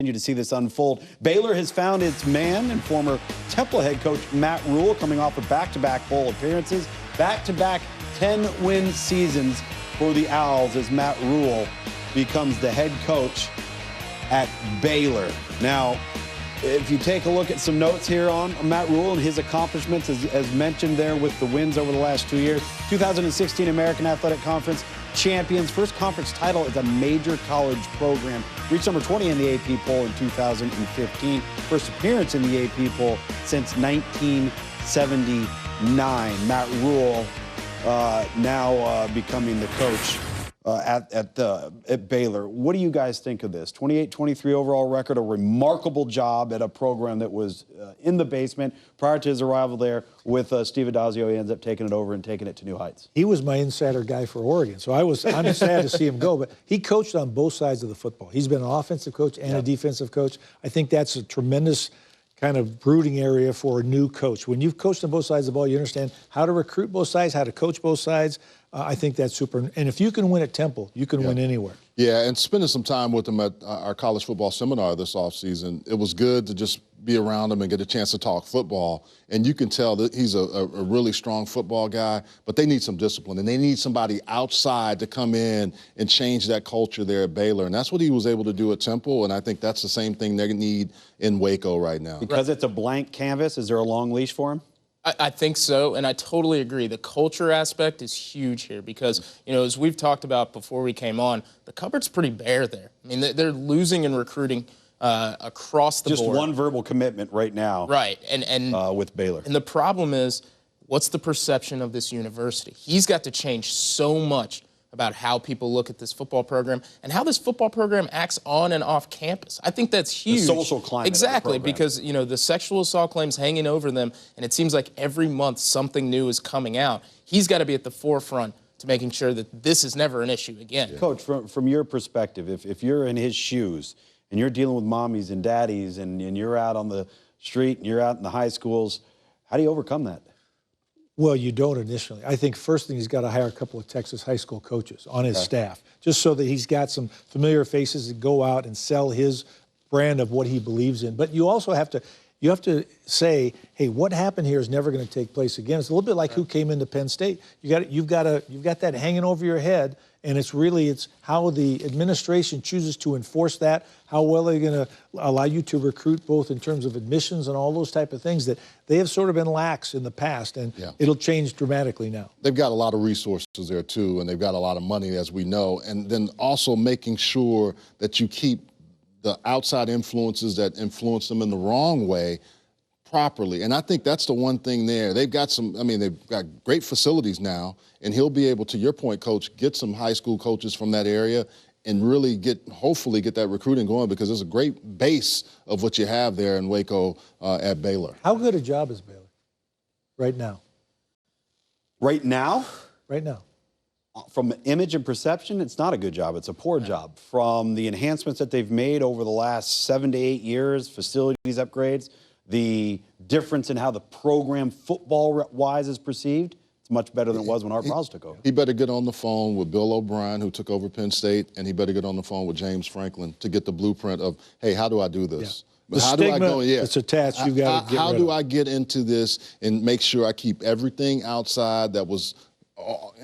To see this unfold. Baylor has found its man and former Temple head coach Matt Rhule, coming off of back-to-back bowl appearances, back-to-back 10-win seasons for the Owls as Matt Rhule becomes the head coach at Baylor. Now, if you take a look at some notes here on Matt Rhule and his accomplishments, as mentioned there with the wins over the last 2 years, 2016 American Athletic Conference champions, first conference title as a major college program, reached number 20 in the AP poll in 2015, first appearance in the AP poll since 1979. Matt Rhule now becoming the coach at Baylor. What do you guys think of this? 28-23 overall record, a remarkable job at a program that was in the basement prior to his arrival there with Steve Adazio. He ends up taking it over and taking it to new heights. He was my insider guy for Oregon, so I'm sad to see him go, but he coached on both sides of the football. He's been an offensive coach and a defensive coach. I think that's a tremendous kind of brooding area for a new coach. When you've coached on both sides of the ball, you understand how to recruit both sides, how to coach both sides. I think that's super. And if you can win at Temple, you can win anywhere. Yeah, and spending some time with him at our college football seminar this offseason, it was good to just be around him and get a chance to talk football. And you can tell that he's a really strong football guy, but they need some discipline, and they need somebody outside to come in and change that culture there at Baylor. And that's what he was able to do at Temple, and I think that's the same thing they need in Waco right now. Because it's a blank canvas, is there a long leash for him? I think so, and I totally agree. The culture aspect is huge here because, you know, as we've talked about before we came on, the cupboard's pretty bare there. I mean, they're losing in recruiting across the board. Just one verbal commitment right now. Right, and with Baylor. And the problem is, what's the perception of this university? He's got to change so much about how people look at this football program and how this football program acts on and off campus. I think that's huge. The social climate. Exactly, of the because, you know, the sexual assault claims hanging over them, and it seems like every month something new is coming out. He's got to be at the forefront to making sure that this is never an issue again. Yeah. Coach, from your perspective, if you're in his shoes and you're dealing with mommies and daddies and you're out on the street and you're out in the high schools, how do you overcome that? Well, you don't initially. I think first thing he's got to hire a couple of Texas high school coaches on his staff, just so that he's got some familiar faces to go out and sell his brand of what he believes in. But you also have to say, hey, what happened here is never going to take place again. It's a little bit like who came into Penn State. You've got that hanging over your head, and it's how the administration chooses to enforce that. How well are they going to allow you to recruit, both in terms of admissions and all those type of things that they have sort of been lax in the past, and it'll change dramatically now. They've got a lot of resources there too, and they've got a lot of money, as we know, and then also making sure that you keep the outside influences that influence them in the wrong way properly. And I think that's the one thing there. They've got they've got great facilities now, and he'll be able, to your point, Coach, get some high school coaches from that area and really hopefully get that recruiting going, because there's a great base of what you have there in Waco at Baylor. How good a job is Baylor right now? Right now? Right now. From image and perception, it's not a good job. It's a poor job. From the enhancements that they've made over the last 7 to 8 years, facilities upgrades, the difference in how the program football-wise is perceived, it's much better than it was when Art Briles took over. He better get on the phone with Bill O'Brien, who took over Penn State, and he better get on the phone with James Franklin to get the blueprint of, hey, how do I do this? The how stigma do I go? that's attached, you've got to get How rid do of. I get into this and make sure I keep everything outside that was,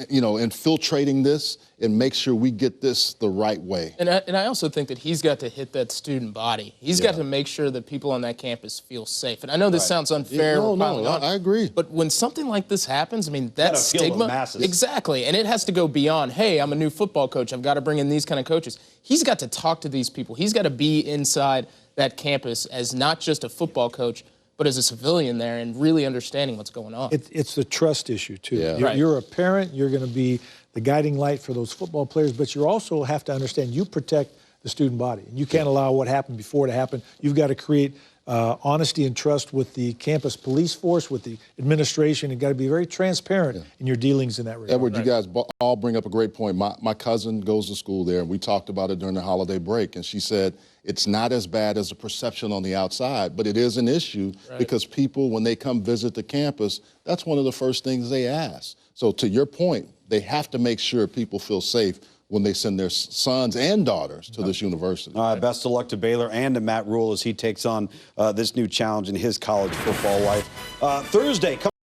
you know, infiltrating this, and make sure we get this the right way. And I also think that he's got to hit that student body. He's got to make sure that people on that campus feel safe. And I know this sounds unfair. I agree. But when something like this happens, I mean, that stigma. Exactly. And it has to go beyond, hey, I'm a new football coach, I've got to bring in these kind of coaches. He's got to talk to these people. He's got to be inside that campus as not just a football coach, but as a civilian there and really understanding what's going on. It's the trust issue, too. Yeah. You're a parent. You're going to be the guiding light for those football players, but you also have to understand you protect the student body. And you can't allow what happened before to happen. You've got to create honesty and trust with the campus police force, with the administration. You've got to be very transparent in your dealings in that regard. Edward, you guys all bring up a great point. My cousin goes to school there, and we talked about it during the holiday break, and she said it's not as bad as the perception on the outside, but it is an issue because people, when they come visit the campus, that's one of the first things they ask. So to your point, they have to make sure people feel safe when they send their sons and daughters to this university. Best of luck to Baylor and to Matt Rhule as he takes on this new challenge in his college football life. Thursday.